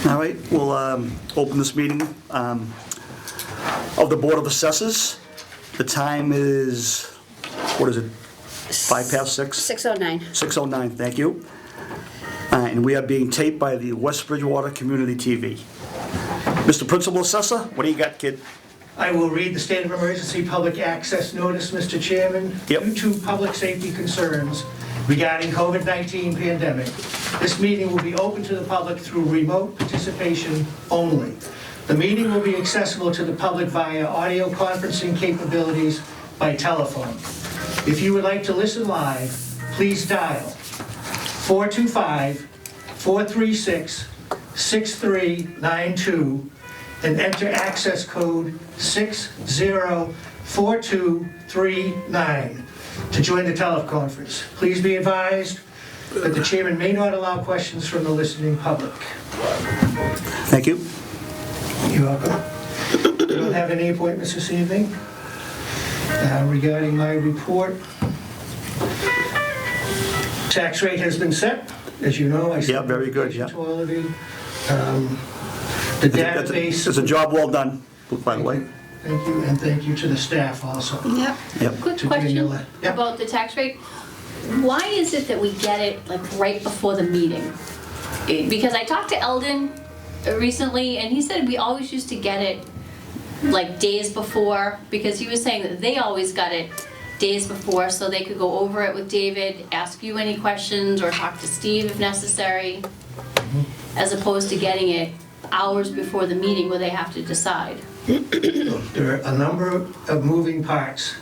All right, we'll open this meeting of the Board of Assessors. The time is, what is it, 6:05? 6:09. 6:09, thank you. And we are being taped by the West Bridgewater Community TV. Mr. Principal Assessor, what do you got, kid? I will read the state of emergency public access notice, Mr. Chairman. Yep. Due to public safety concerns regarding COVID-19 pandemic, this meeting will be open to the public through remote participation only. The meeting will be accessible to the public via audio conferencing capabilities by telephone. If you would like to listen live, please dial 425-436-6392 and enter access code 604239 to join the teleconference. Please be advised that the chairman may not allow questions from the listening public. Thank you. You're welcome. We don't have any appointments this evening. Regarding my report, tax rate has been set, as you know. Yeah, very good, yeah. To all of you. The database. It's a job well done, by the way. Thank you, and thank you to the staff also. Yep. Yep. Quick To question Daniela. Yep. about the tax rate. Why is it that we get it like right before the meeting? Because I talked to Eldon recently and he said we always used to get it like days before, because he was saying that they always got it days before so they could go over it with David, ask you any questions or talk to Steve if necessary, as opposed to getting it hours before the meeting where they have to decide. There are a number of moving parts.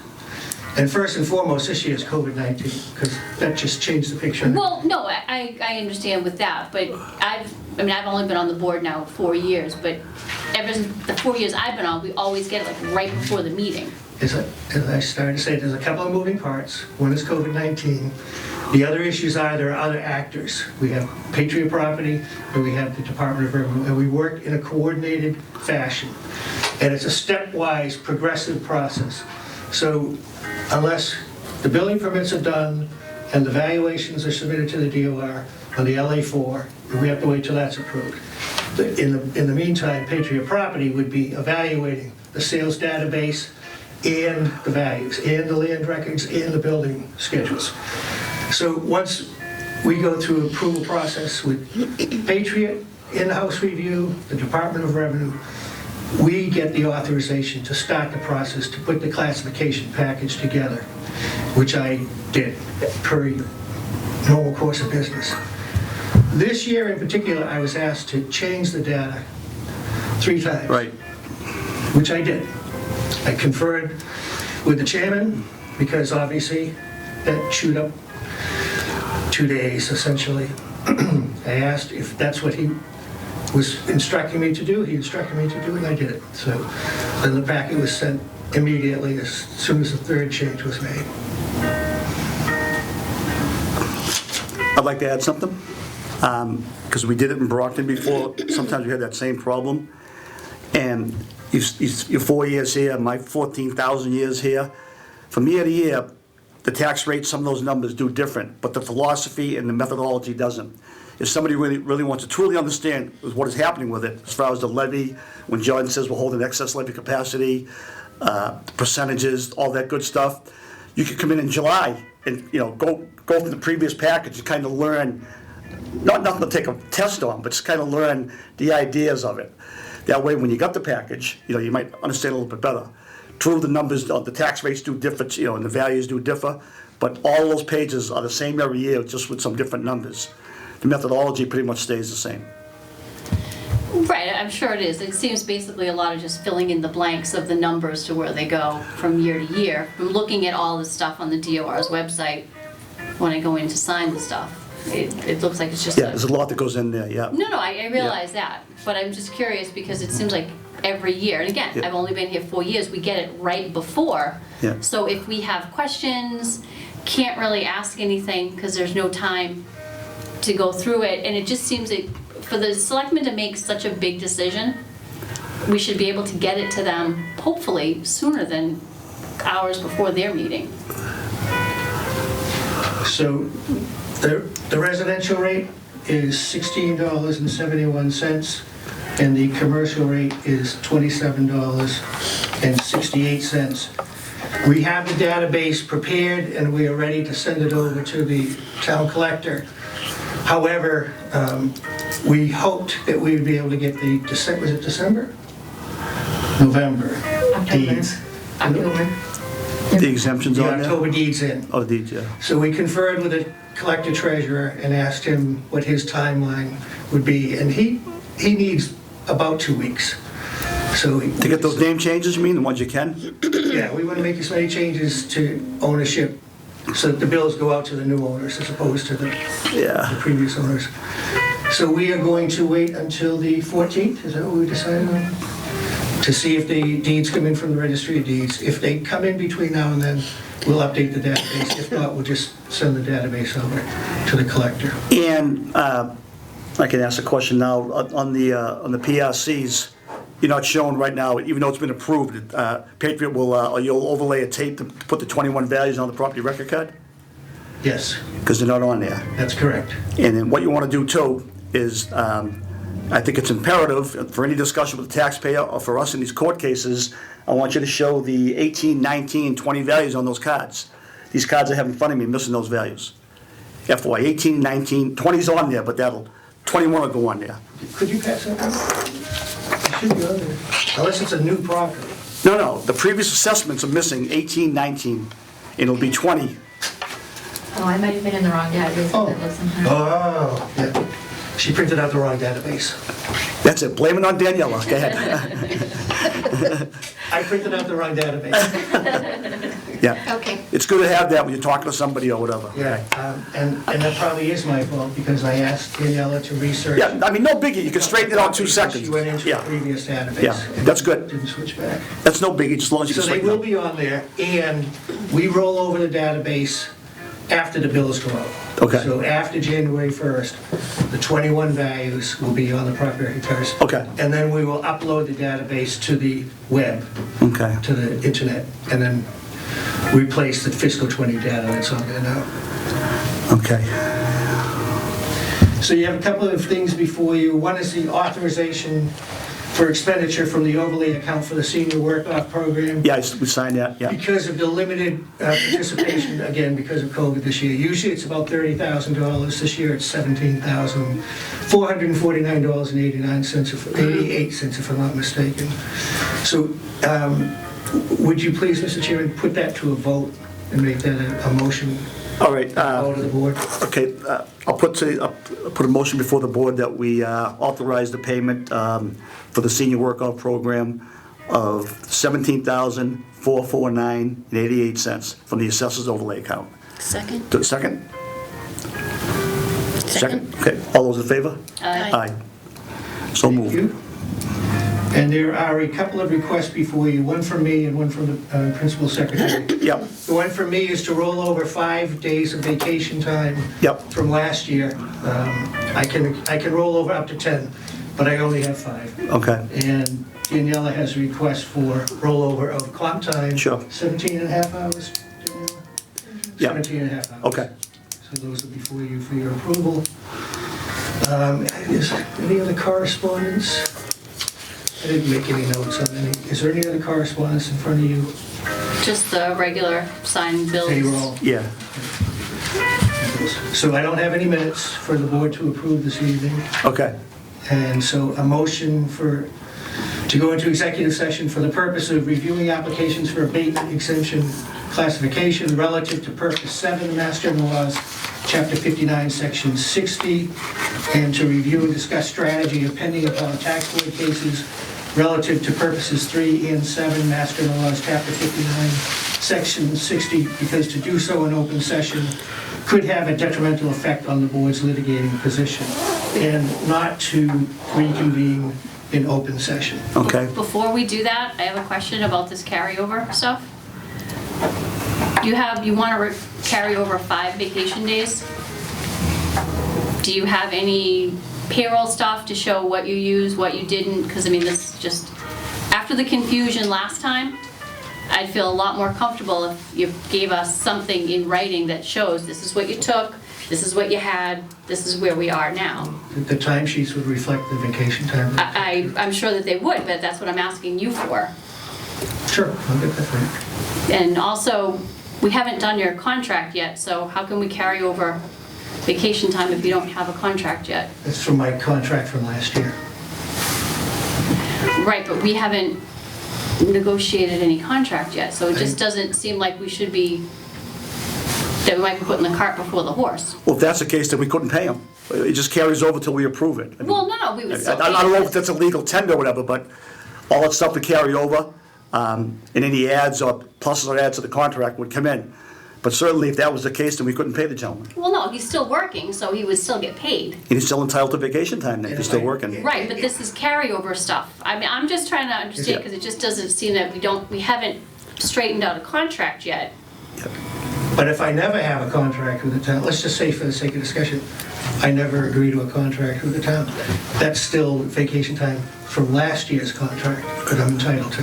And first and foremost, this year's COVID-19, because that just changed the picture. Well, no, I understand with that, but I've only been on the board now 4 years, but ever since the 4 years I've been on, we always get it like right before the meeting. As I started to say, there's a couple of moving parts. One is COVID-19. The other issues are there are other actors. We have Patriot Property, and we have the Department of Revenue, and we work in a coordinated fashion. And it's a stepwise, progressive process. So unless the building permits are done and the valuations are submitted to the DOR on the LA4, we have to wait till that's approved. In the meantime, Patriot Property would be evaluating the sales database and the values, and the land records, and the building schedules. So once we go through approval process with Patriot, in-house review, the Department of Revenue, we get the authorization to start the process to put the classification package together, which I did per normal course of business. This year in particular, I was asked to change the data 3 times. Right. Which I did. I conferred with the chairman, because obviously that chewed up 2 days essentially. I asked if that's what he was instructing me to do. He instructed me to do, and I did it. So then the packet was sent immediately as soon as the 3rd change was made. I'd like to add something, because we did it in Brockton before. Sometimes we had that same problem. And you're 4 years here, my 14,000 years here. From year to year, the tax rate, some of those numbers do different, but the philosophy and the methodology doesn't. If somebody really wants to truly understand what is happening with it, as far as the levy, when John says we're holding excess levy capacity, the percentages, all that good stuff, you could come in July and go from the previous package and kind of learn, nothing to take a test on, but just kind of learn the ideas of it. That way, when you got the package, you might understand a little bit better. True, the numbers, the tax rates do differ, and the values do differ, but all those pages are the same every year, just with some different numbers. The methodology pretty much stays the same. Right, I'm sure it is. It seems basically a lot of just filling in the blanks of the numbers to where they go from year to year. I'm looking at all the stuff on the DOR's website when I go in to sign the stuff. It looks like it's just There's a lot that goes in there, yeah. No, I realize that, but I'm just curious because it seems like every year, and again, Yeah. I've only been here 4 years, we get it right before. Yeah. So if we have questions, can't really ask anything because there's no time to go through it, and it just seems like for the selectmen to make such a big decision, we should be able to get it to them hopefully sooner than hours before their meeting. So the residential rate is $16.71. and the commercial rate is $27.68. We have the database prepared, and we are ready to send it over to the town collector. However, we hoped that we would be able to get the, was it December? November deeds. October. The exemptions The on there? October deeds in. Oh, the deeds, yeah. So we conferred with the collector treasurer and asked him what his timeline would be, and he needs about 2 weeks. So To get those name changes, you mean, the ones you can? yeah, we want to make as many changes to ownership so that the bills go out to the new owners as opposed to the Yeah. previous owners. So we are going to wait until the 14th, is that what we decided on? To see if the deeds come in from the registry of deeds. If they come in between now and then, we'll update the database. If not, we'll just send the database over to the collector. And I can ask a question now, on the PRCs, you're not showing right now, even though it's been approved, Patriot will, or you'll overlay a tape to put the 21 values on the property record card? Yes, Because they're not on there. that's correct. And then what you want to do too is, I think it's imperative for any discussion with the taxpayer or for us in these court cases, I want you to show the 18, 19, 20 values on those cards. These cards I have in front of me missing those values. FY 18, 19, 20's on there, but 21 will go on there. Could you pass that down? It should be on there, unless it's a new property. No, the previous assessments are missing 18, 19, and it'll be 20. Oh, I might have been in the wrong database. Oh. That wasn't her. Oh, yeah. She printed out the wrong database. That's it, blame it on Daniela, go ahead. I printed out the wrong database. Yeah, Okay. it's good to have that when you're talking to somebody or whatever. Yeah, and that probably is my fault, because I asked Daniela to research. Yeah, I mean, no biggie, you can straighten it out in 2 seconds. She went into the Yeah, previous database. Yeah, that's good. Didn't switch back. That's no biggie, just as long as you So can they straighten it will out. be on there, and we roll over the database after the bills go out. Okay. So after January 1st, the 21 values will be on the property record cards. Okay. And then we will upload the database to the web, Okay, to the internet, and then replace the fiscal 20 data that's on there now. okay. So you have a couple of things before you. One is the authorization for expenditure from the overlay account for the senior work-off program. Yeah, we signed that, yeah. Because of the limited participation, again, because of COVID this year. Usually it's about $30,000. This year it's $17,449.88, if I'm not mistaken. So would you please, Mr. Chairman, put that to a vote and make that a motion, All right, vote of the board? okay, I'll put a motion before the board that we authorize the payment for the senior workout program of $17,449.88 from the assessor's overlay account. Second? Second? Okay, all those in favor? Aye. So Thank moved. you. And there are a couple of requests before you, one from me and one from the principal secretary. Yep, The one from me is to roll over 5 days of vacation time yep, from last year. I can roll over up to 10, but I only have 5. okay, And Daniela has a request for rollover of comp time. Sure. 17 and a half hours, Daniela? Yeah. 17 and a half hours. okay. So those are before you for your approval. Is there any other correspondence? I didn't make any notes on any. Is there any other correspondence in front of you? Just the regular signed bills. Payroll. Yeah, So I don't have any minutes for the board to approve this evening. okay, And so a motion to go into executive session for the purpose of reviewing applications for abatement exemption classification relative to purpose 7 Mass General Laws, Chapter 59, Section 60, and to review and discuss strategy of pending upon tax board cases relative to purposes 3 and 7 Mass General Laws, Chapter 59, Section 60, because to do so in open session could have a detrimental effect on the board's litigating position, and not to reconvene in open session. okay. Before we do that, I have a question about this carryover stuff. You want to carry over 5 vacation days? Do you have any payroll stuff to show what you used, what you didn't? Because I mean, this just, after the confusion last time, I'd feel a lot more comfortable if you gave us something in writing that shows this is what you took, this is what you had, this is where we are now. The timesheets would reflect the vacation time. I'm sure that they would, but that's what I'm asking you for. Sure, I'll get that for you. And also, we haven't done your contract yet, so how can we carry over vacation time if you don't have a contract yet? It's from my contract from last year. Right, but we haven't negotiated any contract yet, so it just doesn't seem like we should be, that we might be putting the cart before the horse. Well, if that's the case, then we couldn't pay them. It just carries over till we approve it. I mean, Well, no, we would still. I don't know if that's a legal tender or whatever, but all that stuff to carry over, and any ads or pluses or ads to the contract would come in. But certainly, if that was the case, then we couldn't pay the gentleman. Well, no, he's still working, so he would still get paid. And he's still entitled to vacation time then, if he's still working. Right, but this is carryover stuff. I mean, I'm just trying to understand, because it just doesn't seem that we haven't straightened out a contract yet. But if I never have a contract with the town, let's just say for the sake of discussion, I never agree to a contract with the town, that's still vacation time from last year's contract that I'm entitled to.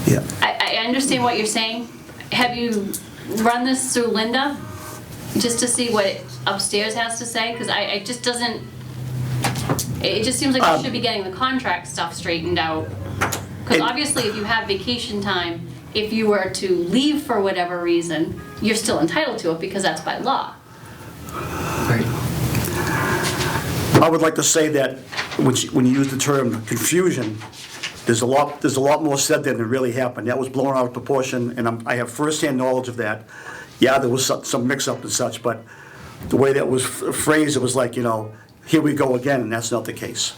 Yeah. I understand what you're saying. Have you run this through Linda, just to see what upstairs has to say? Because it just doesn't, it just seems like we should be getting the contract stuff straightened out. Because obviously, if you have vacation time, if you were to leave for whatever reason, you're still entitled to it because that's by law. Right. I would like to say that when you use the term confusion, there's a lot more said there than really happened. That was blown out of proportion, and I have firsthand knowledge of that. Yeah, there was some mix-up and such, but the way that was phrased, it was like, here we go again, and that's not the case.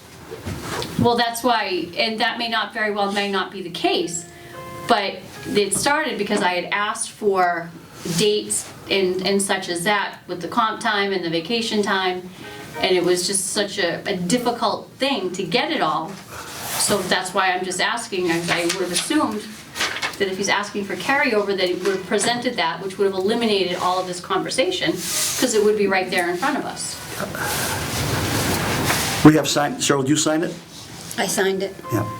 Well, that's why, and that may not be the case, but it started because I had asked for dates and such as that with the comp time and the vacation time, and it was just such a difficult thing to get it all. So that's why I'm just asking. I would have assumed that if he's asking for carryover, that he would have presented that, which would have eliminated all of this conversation, because it would be right there in front of us. We have signed, Cheryl, you signed it? I signed it. Yeah.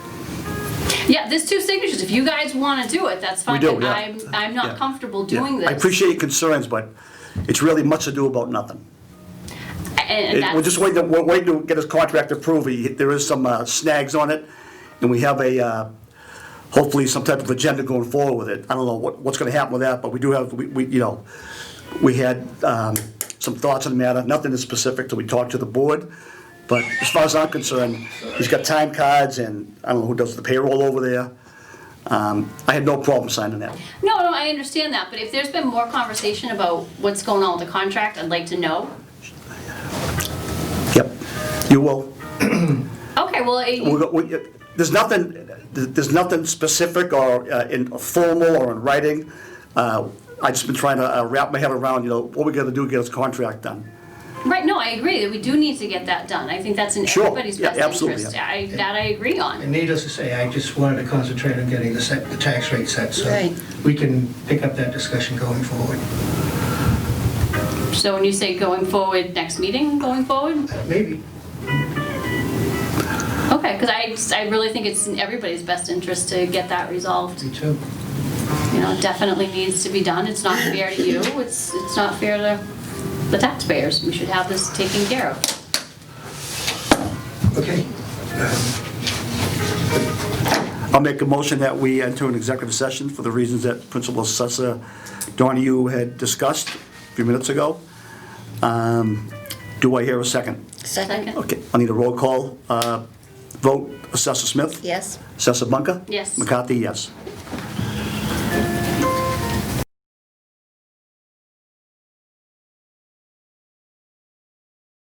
Yeah, there's 2 signatures. If you guys want to do it, that's fine. We do, but yeah. I'm not Yeah. comfortable Yeah. doing this. I appreciate your concerns, but it's really much ado about nothing. And We're that's, just waiting to get his contract approved. There is some snags on it, and we have hopefully some type of agenda going forward with it. I don't know what's going to happen with that, but we do have, we had some thoughts on the matter. Nothing is specific till we talk to the board. But as far as I'm concerned, he's got time cards, and I don't know who does the payroll over there. I had no problem signing that. no, I understand that, but if there's been more conversation about what's going on with the contract, I'd like to know. Yep, you will. Okay, well, There's nothing specific or formal or in writing. I've just been trying to wrap my head around, what we got to do to get his contract done. right, no, I agree that we do need to get that done. I think that's in Sure, everybody's yeah, best absolutely, interest. yeah. That I agree on. And needless to say, I just wanted to concentrate on getting the tax rate set, so Right. we can pick up that discussion going forward. So when you say going forward, next meeting going forward? Maybe. Okay, because I really think it's in everybody's best interest to get that resolved. Me too. It definitely needs to be done. It's not fair to you. It's not fair to the taxpayers. We should have this taken care of. Okay. I'll make a motion that we enter an executive session for the reasons that Principal Assessor Donahue had discussed a few minutes ago. Do I hear a second? Second? Okay, I need a roll call vote. Assessor Smith? Yes. Assessor Bunker? Yes. McCarthy, yes.